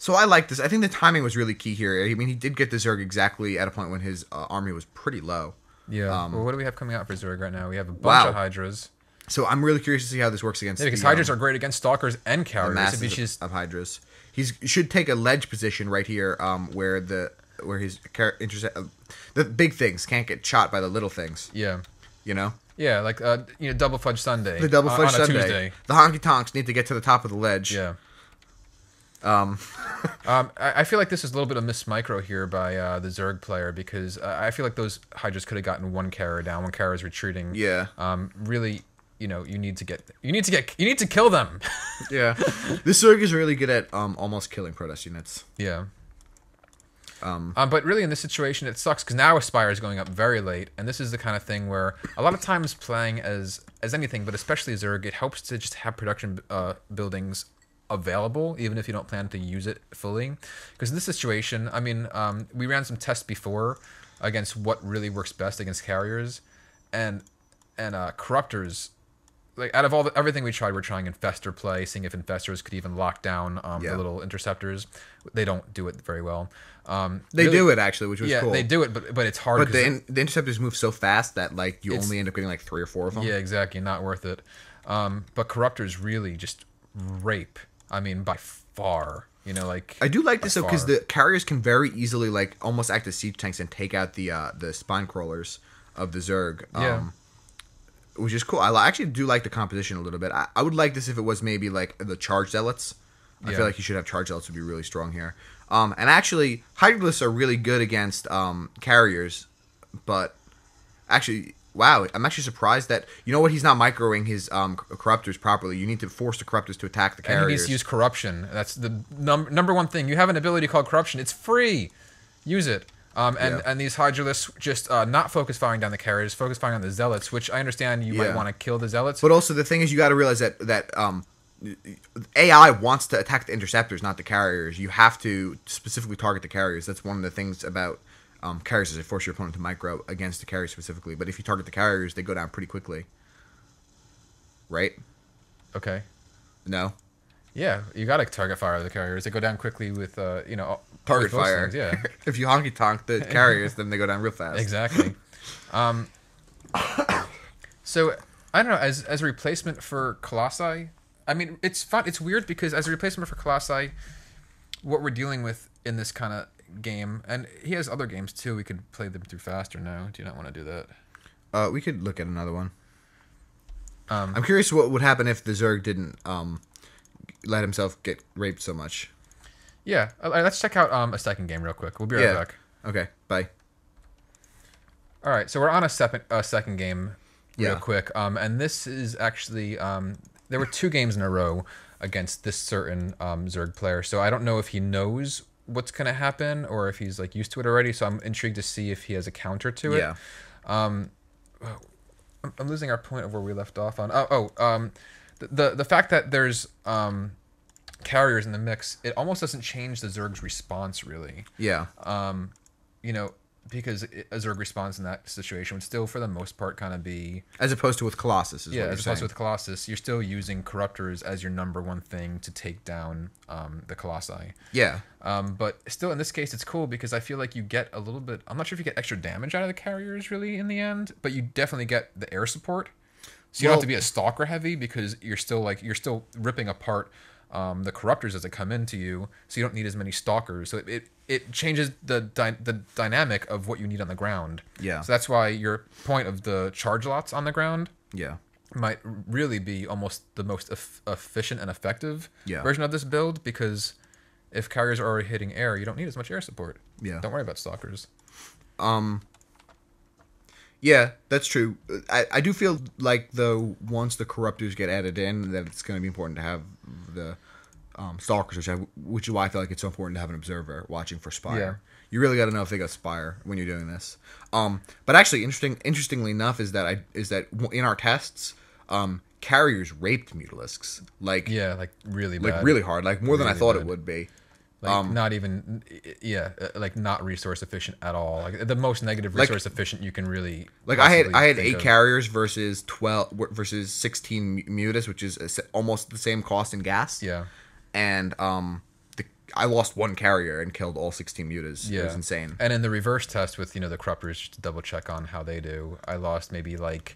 So I like this. I think the timing was really key here. I mean, he did get the Zerg exactly at a point when his army was pretty low. Yeah. Well, what do we have coming out for Zerg right now? We have a bunch of Hydras. So I'm really curious to see how this works against. Yeah, because Hydras are great against Stalkers and Carriers. Masses of Hydras. He should take a ledge position right here, where his the big things can't get shot by the little things. Yeah. You know. Yeah, like Double Fudge Sunday. The Double Fudge on Sunday. Tuesday. The honky tonks need to get to the top of the ledge. Yeah. I feel like this is a little bit of miss micro here by the Zerg player, because I feel like those Hydras could have gotten one carrier down. One carrier is retreating. Yeah. Really, you need to kill them. Yeah. This Zerg is really good at almost killing Protoss units. Yeah. But really in this situation it sucks, because now Aspire is going up very late, and this is the kind of thing where a lot of times playing as anything, but especially Zerg, it helps to just have production buildings available, even if you don't plan to use it fully. Because in this situation, I mean, we ran some tests before against what really works best against carriers, and corruptors. Like out of everything we tried, we're trying infestor play, seeing if infestors could even lock down the little interceptors. They don't do it very well. They do it actually, which was cool. Yeah, they do it, but it's hard. But the interceptors move so fast that like you only end up getting like 3 or 4 of them. Yeah, exactly, not worth it. But corruptors really just rape. I mean, by far. You know, like I do like this though, because the carriers can very easily like almost act as siege tanks and take out the spine crawlers of the Zerg. Which is cool. I actually do like the composition a little bit. I would like this if it was maybe like the charge zealots. I feel like you should have charge zealots would be really strong here. And actually, Hydralisks are really good against carriers. But actually, wow, I'm actually surprised that he's not microing his corruptors properly. You need to force the corruptors to attack the carriers. And he needs to use corruption. That's the number one thing. You have an ability called corruption. It's free. Use it. And these Hydralisks just not focus firing down the carriers, focus firing on the zealots, which I understand you might want to kill the zealots. But also the thing is, you got to realize that AI wants to attack the interceptors, not the carriers. You have to specifically target the carriers. That's one of the things about carriers, is they force your opponent to micro against the carriers specifically. But if you target the carriers, they go down pretty quickly. Right? Okay. No? Yeah, you got to target fire the carriers. They go down quickly with, target fire. Things, yeah. If you honky tonk the carriers, then they go down real fast. Exactly. So I don't know. As a replacement for Colossi, I mean, it's fun. It's weird because as a replacement for Colossi, what we're dealing with in this kind of game, and he has other games too. We could play them through faster now. Do you not want to do that? We could look at another one. I'm curious what would happen if the Zerg didn't let himself get raped so much. Yeah, let's check out a second game real quick. We'll be right back. Okay, bye. All right, so we're on a second game real quick. And this is actually there were 2 games in a row against this certain Zerg player. So I don't know if he knows what's going to happen or if he's like used to it already. So I'm intrigued to see if he has a counter to it. Yeah. I'm losing our point of where we left off on. The fact that there's carriers in the mix, it almost doesn't change the Zerg's response really. Yeah. Because a Zerg response in that situation would still, for the most part, kind of be... As opposed to with Colossus, is what you're as opposed saying. to with Colossus, you're still using Corruptors as your number one thing to take down the Colossi. Yeah. But still, in this case, it's cool because I feel like you get a little bit... I'm not sure if you get extra damage out of the carriers, really, in the end, but you definitely get the air support. So you don't have to be a Stalker heavy because you're still ripping apart the Corruptors as they come into you, so you don't need as many Stalkers. So it changes the dynamic of what you need on the ground. Yeah. So that's why your point of the charge lots on the ground might really be almost the most efficient and effective version of this build, because if carriers are already hitting air, you don't need as much air support. Yeah. Don't worry about Stalkers. Yeah, that's true. I do feel like, though, once the Corruptors get added in, that it's going to be important to have the Stalkers, which is why I feel like it's so important to have an observer watching for Spire. Yeah. You really got to know if they got Spire when you're doing this. But actually, interestingly enough, is that in our tests, carriers raped Mutalisks. Like really bad. Like really hard. Like more than I thought it would be. Like not resource efficient at all. Like the most negative resource efficient you can really. Like I had 8 carriers versus 16 mutas, which is almost the same cost in gas. Yeah. And I lost one carrier and killed all 16 mutas. Yeah. It was insane. And in the reverse test with, the corruptors, just to double check on how they do, I lost maybe like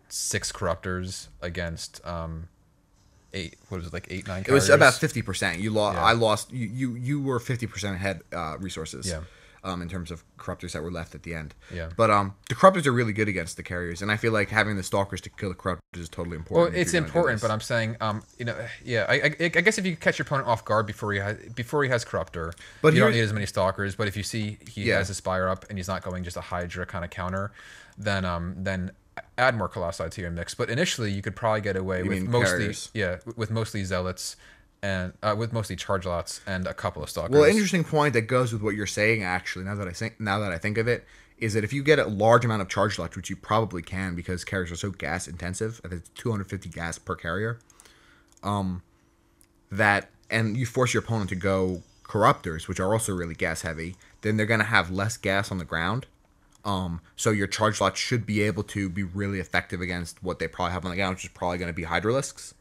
6 corruptors against 8. What was it, like 8, 9 carriers? It was about 50%. You lost. Yeah. I lost. You were 50% ahead resources. Yeah. In terms of corruptors that were left at the end. Yeah. But the corruptors are really good against the carriers, and I feel like having the stalkers to kill the corruptors is totally important. Well, it's important, but I'm saying, yeah, I guess if you catch your opponent off guard before he has corruptor, but you don't need as many stalkers. But if you see he Yeah. has a spire up and he's not going just a Hydra kind of counter, then add more Colossi to your mix. But initially, you could probably get away with mostly zealots. And with mostly charge lots and a couple of stalkers. Well, an interesting point that goes with what you're saying, actually, now that I think of it, is that if you get a large amount of charge lots, which you probably can because carriers are so gas intensive, I think it's 250 gas per carrier, and you force your opponent to go corruptors, which are also really gas heavy, then they're going to have less gas on the ground. So your charge lots should be able to be really effective against what they probably have on the ground, which is probably going to be Hydralisks.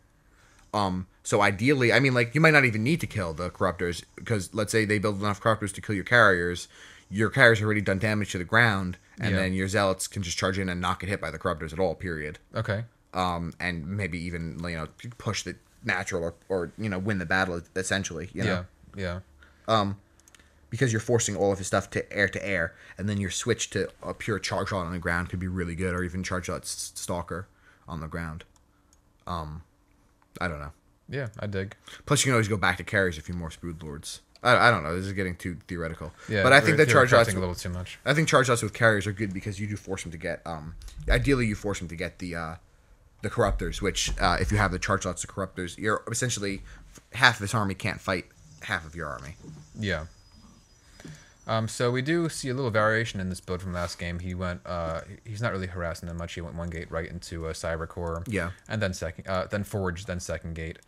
So ideally, I mean, like, you might not even need to kill the corruptors, because let's say they build enough corruptors to kill your carriers have already done damage to the ground, and then your zealots can just charge in and not get hit by the corruptors at all, period. Okay. And maybe even, push the natural or win the battle, essentially, Yeah. Because you're forcing all of his stuff to air, and then your switch to a pure charge lot on the ground could be really good, or even charge lot stalker on the ground. I don't know. Yeah, I dig. Plus, you can always go back to carries a few more Spood Lords. I don't know. This is getting too theoretical. Yeah, but I think that charge lots a little too much. I think charge lots with carriers are good because you do force them to get. Ideally, you force them to get the corruptors. Which, if you have the charge lots of corruptors, you're essentially half of his army can't fight half of your army. Yeah. So we do see a little variation in this build from last game. He went, he's not really harassing them much. He went 1 gate right into a Cyber Core. Yeah. And then then Forge, then 2nd gate.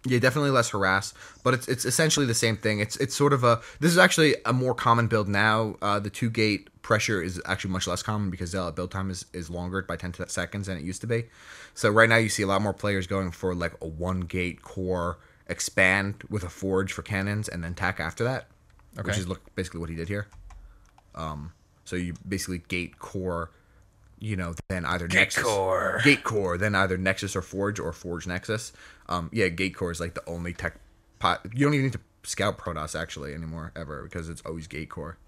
Yeah, definitely less harass, but it's essentially the same thing. It's sort of this is actually a more common build now. The 2 gate pressure is actually much less common because Zealot build time is longer by 10 seconds than it used to be. So right now you see a lot more players going for like a 1 gate core expand with a Forge for cannons and then tack after that. Okay. Which is basically what he did here. So you basically gate core, then either Nexus. Gate core, then either Nexus or Forge Nexus. Gate core is like the only tech pot. You don't even need to scout Protoss actually anymore, ever, because it's always gate core.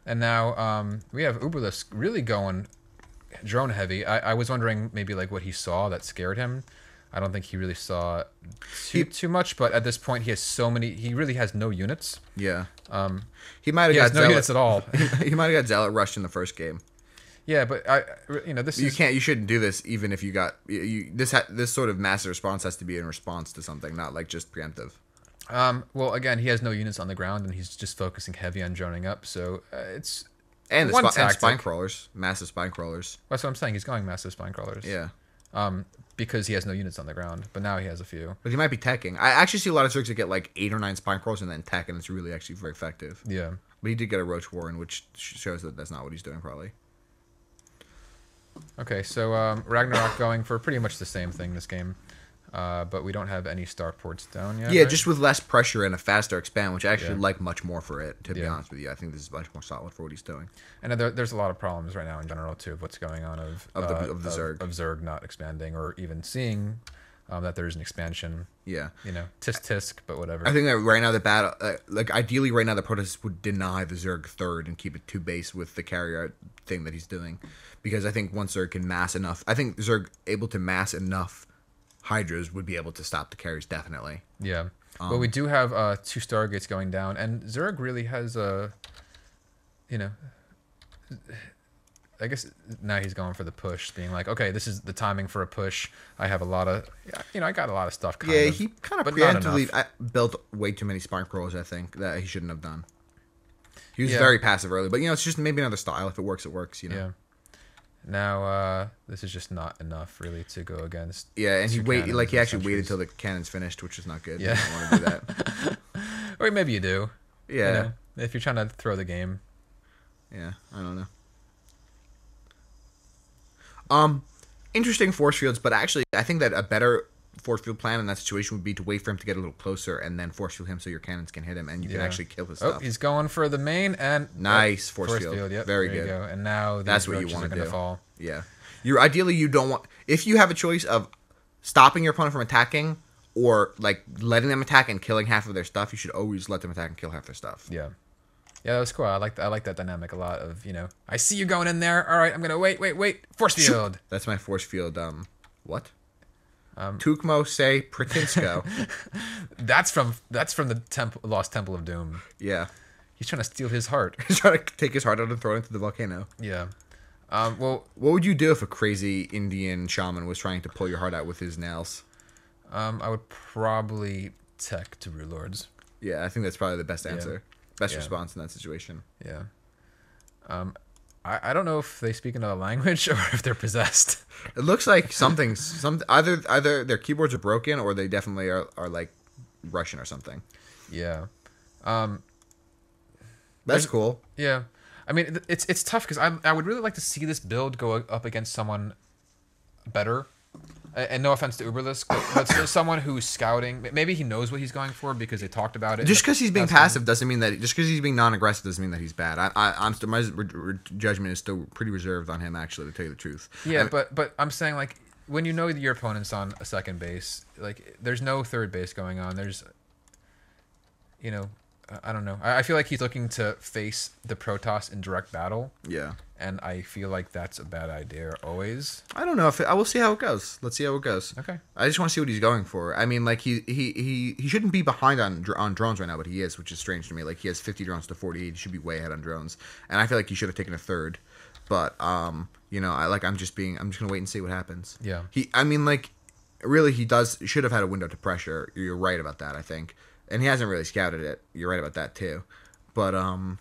And now we have Uberlus really going drone heavy. I was wondering maybe like what he saw that scared him. I don't think he really saw too much, but at this point he has so many. He really has no units. Yeah. He might have got no units at all. He might have got Zealot rushed in the first game. Yeah, but you shouldn't do this even if you got this sort of massive response has to be in response to something, not like just preemptive. Well, again, he has no units on the ground and he's just focusing heavy on droning up, so it's and and spine crawlers, massive spine crawlers. That's what I'm saying. He's going massive spine crawlers. Yeah. Because he has no units on the ground, but now he has a few. But he might be teching. I actually see a lot of Zergs that get like 8 or 9 spine crawls and then tech, and it's really actually very effective. Yeah. But he did get a Roach Warren, which shows that that's not what he's doing, probably. Okay, so Ragnarok going for pretty much the same thing this game. But we don't have any starports down yet. Yeah, right? just with less pressure and a faster expand, which I actually like much more for it, to be honest with you. I think this is much more solid for what he's doing. And there's a lot of problems right now in general, too, of what's going on of the Zerg. Of Zerg not expanding or even seeing that there's an expansion. Yeah. Tisk, but whatever. I think that right now the battle, ideally right now the Protoss would deny the Zerg third and keep it 2 base with the carrier thing that he's doing. Because I think once Zerg can mass enough, I think Zerg able to mass enough Hydras would be able to stop the carries, definitely. Yeah. But we do have 2 Stargates going down, and Zerg really has a, I guess now he's going for the push, being like, okay, this is the timing for a push. I have a lot of, I got a lot of stuff. He kind of preemptively built way too many spine crawlers, I think, that he shouldn't have done. He was very passive early, but, it's just maybe another style. If it works, it works, Yeah. Now, this is just not enough, really, to go against. Yeah, and he actually waited till the cannon's finished, which is not good. Yeah. You don't want to do that. Or maybe you do. Yeah. If you're trying to throw the game. Yeah, I don't know. Interesting force fields, but actually, I think that a better force field plan in that situation would be to wait for him to get a little closer and then force field him so your cannons can hit him and you can actually kill his stuff. He's going for the main and nice force field. Yep, very good. Go. And now that's what you want to do. Fall. Yeah, ideally you don't want, if you have a choice of stopping your opponent from attacking or like letting them attack and killing half of their stuff, you should always let them attack and kill half their stuff. Yeah. Yeah, that was cool. I like that dynamic a lot of, I see you going in there. All right, I'm going to wait. Force field. That's my force field. What? Tukmo se Pratinsko. That's from the Lost Temple of Doom. Yeah. He's trying to steal his heart. He's trying to take his heart out and throw it into the volcano. Yeah. Well, what would you do if a crazy Indian shaman was trying to pull your heart out with his nails? I would probably tech to Rue Lords. Yeah, I think that's probably the best answer. Yeah. Best response in that situation. Yeah. I don't know if they speak another language or if they're possessed. It looks like either their keyboards are broken or they definitely are like Russian or something. Yeah. That's cool. Yeah. I mean, it's tough because I would really like to see this build go up against someone better. And no offense to Uberless, but someone who's scouting, maybe he knows what he's going for because they talked about it. Just because he's being passive doesn't mean that. Just because he's being non-aggressive doesn't mean that he's bad. My judgment is still pretty reserved on him, actually, to tell you the truth. Yeah, but I'm saying, like, when you know your opponent's on a second base, like, there's no third base going on. There's, I don't know. I feel like he's looking to face the Protoss in direct battle. Yeah. And I feel like that's a bad idea always. I don't know I will see how it goes. Let's see how it goes. Okay. I just want to see what he's going for. I mean, like he shouldn't be behind on drones right now, but he is, which is strange to me. Like he has 50 drones to 48. He should be way ahead on drones, and I feel like he should have taken a third. But I'm just gonna wait and see what happens. Yeah. Really, he should have had a window to pressure. You're right about that, I think, and he hasn't really scouted it. You're right about that too. But I don't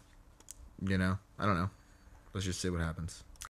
know. Let's just see what happens.